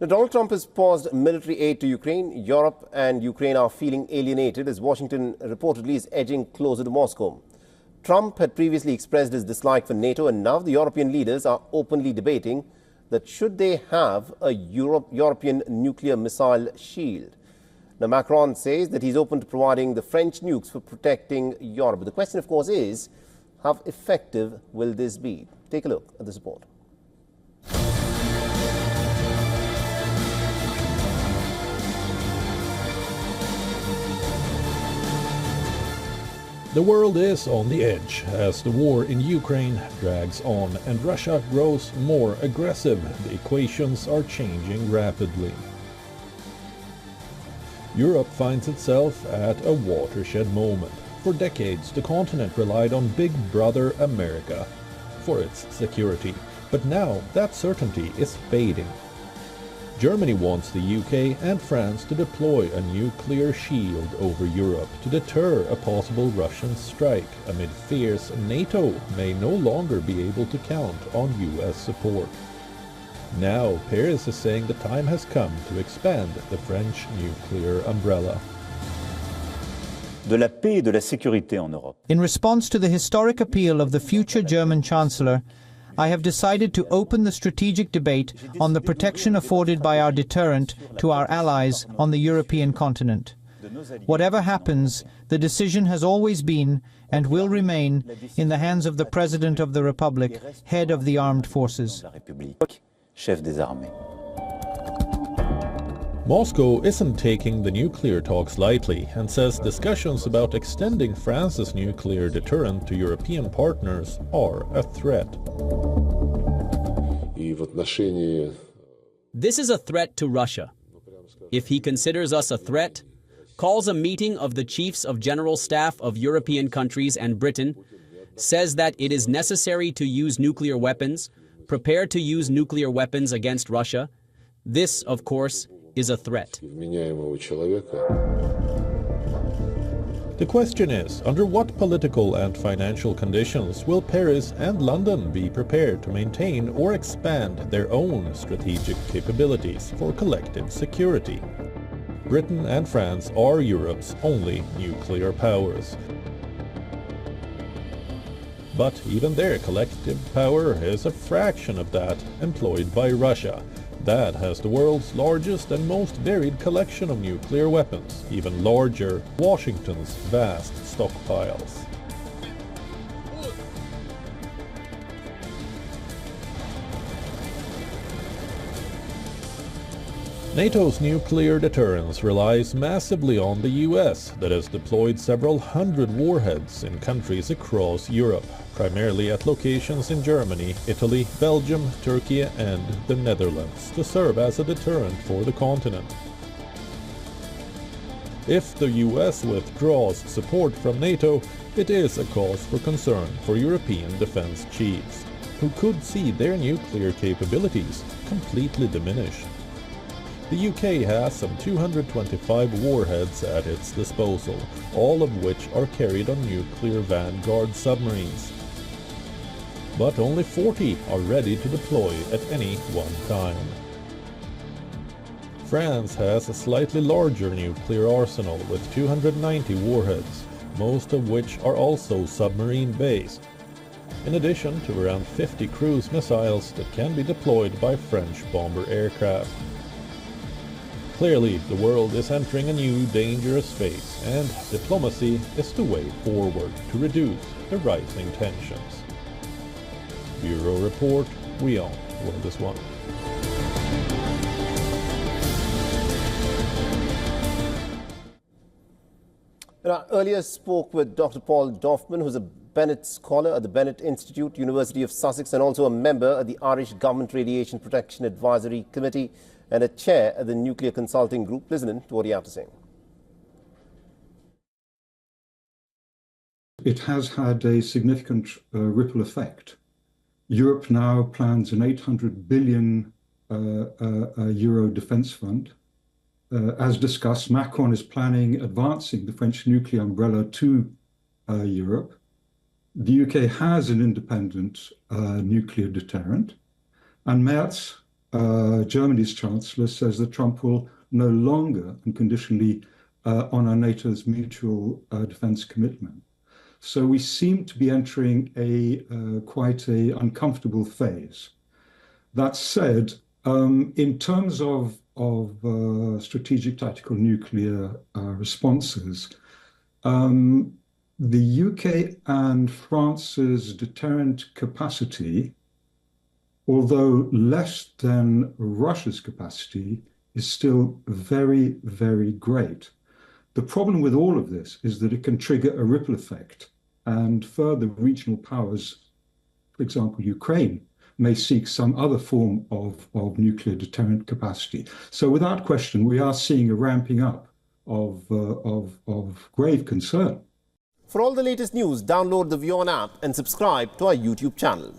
Now, Donald Trump has paused military aid to Ukraine. Europe and Ukraine are feeling alienated as Washington reportedly is edging closer to Moscow. Trump had previously expressed his dislike for NATO, and now the European leaders are openly debating that should they have a European nuclear missile shield. Now, Macron says that he's open to providing the French nukes for protecting Europe. But the question, of course, is how effective will this be? Take a look at this report. The world is on the edge as the war in Ukraine drags on and Russia grows more aggressive. The equations are changing rapidly. Europe finds itself at a watershed moment. For decades, the continent relied on Big Brother America for its security. But now that certainty is fading. Germany wants the UK and France to deploy a nuclear shield over Europe to deter a possible Russian strike amid fears NATO may no longer be able to count on US support. Now, Paris is saying the time has come to expand the French nuclear umbrella. De la paix et de la sécurité en Europe. In response to the historic appeal of the future German Chancellor, I have decided to open the strategic debate on the protection afforded by our deterrent to our allies on the European continent. Whatever happens, the decision has always been and will remain in the hands of the President of the Republic, head of the armed forces. Moscow isn't taking the nuclear talks lightly and says discussions about extending France's nuclear deterrent to European partners are a threat. This is a threat to Russia. If he considers us a threat, calls a meeting of the chiefs of general staff of European countries and Britain, says that it is necessary to use nuclear weapons, prepared to use nuclear weapons against Russia, this, of course, is a threat. The question is, under what political and financial conditions will Paris and London be prepared to maintain or expand their own strategic capabilities for collective security? Britain and France are Europe's only nuclear powers. But even their collective power is a fraction of that employed by Russia. That has the world's largest and most varied collection of nuclear weapons, even larger Washington's vast stockpiles. NATO's nuclear deterrence relies massively on the US, that has deployed several hundred warheads in countries across Europe, primarily at locations in Germany, Italy, Belgium, Turkey and the Netherlands, to serve as a deterrent for the continent. If the US withdraws support from NATO, it is a cause for concern for European defense chiefs, who could see their nuclear capabilities completely diminished. The UK has some 225 warheads at its disposal, all of which are carried on nuclear Vanguard submarines. But only 40 are ready to deploy at any one time. France has a slightly larger nuclear arsenal with 290 warheads, most of which are also submarine-based, in addition to around 50 cruise missiles that can be deployed by French bomber aircraft. Clearly, the world is entering a new dangerous phase, and diplomacy is the way forward to reduce the rising tensions. Bureau Report, WION The World. I earlier spoke with Dr. Paul Dorfman, who's a Bennett Scholar at the Bennett Institute, University of Sussex, and also a member of the Irish Government Radiation Protection Advisory Committee and a chair at the Nuclear Consulting Group. Listen to what he had to say. It has had a significant ripple effect. Europe now plans an 800 billion euro defence fund. As discussed, Macron is planning advancing the French nuclear umbrella to Europe. The UK has an independent nuclear deterrent, and Merz Germany's chancellor, says that Trump will no longer unconditionally honor NATO's mutual defense commitment. So we seem to be entering quite an uncomfortable phase. That said, in terms of strategic tactical nuclear responses, the UK and France's deterrent capacity, although less than Russia's capacity, is still very, very great. The problem with all of this is that it can trigger a ripple effect, and further regional powers, for example, Ukraine, may seek some other form of nuclear deterrent capacity. So without question, we are seeing a ramping up of grave concern. For all the latest news, download the WION app and subscribe to our YouTube channel.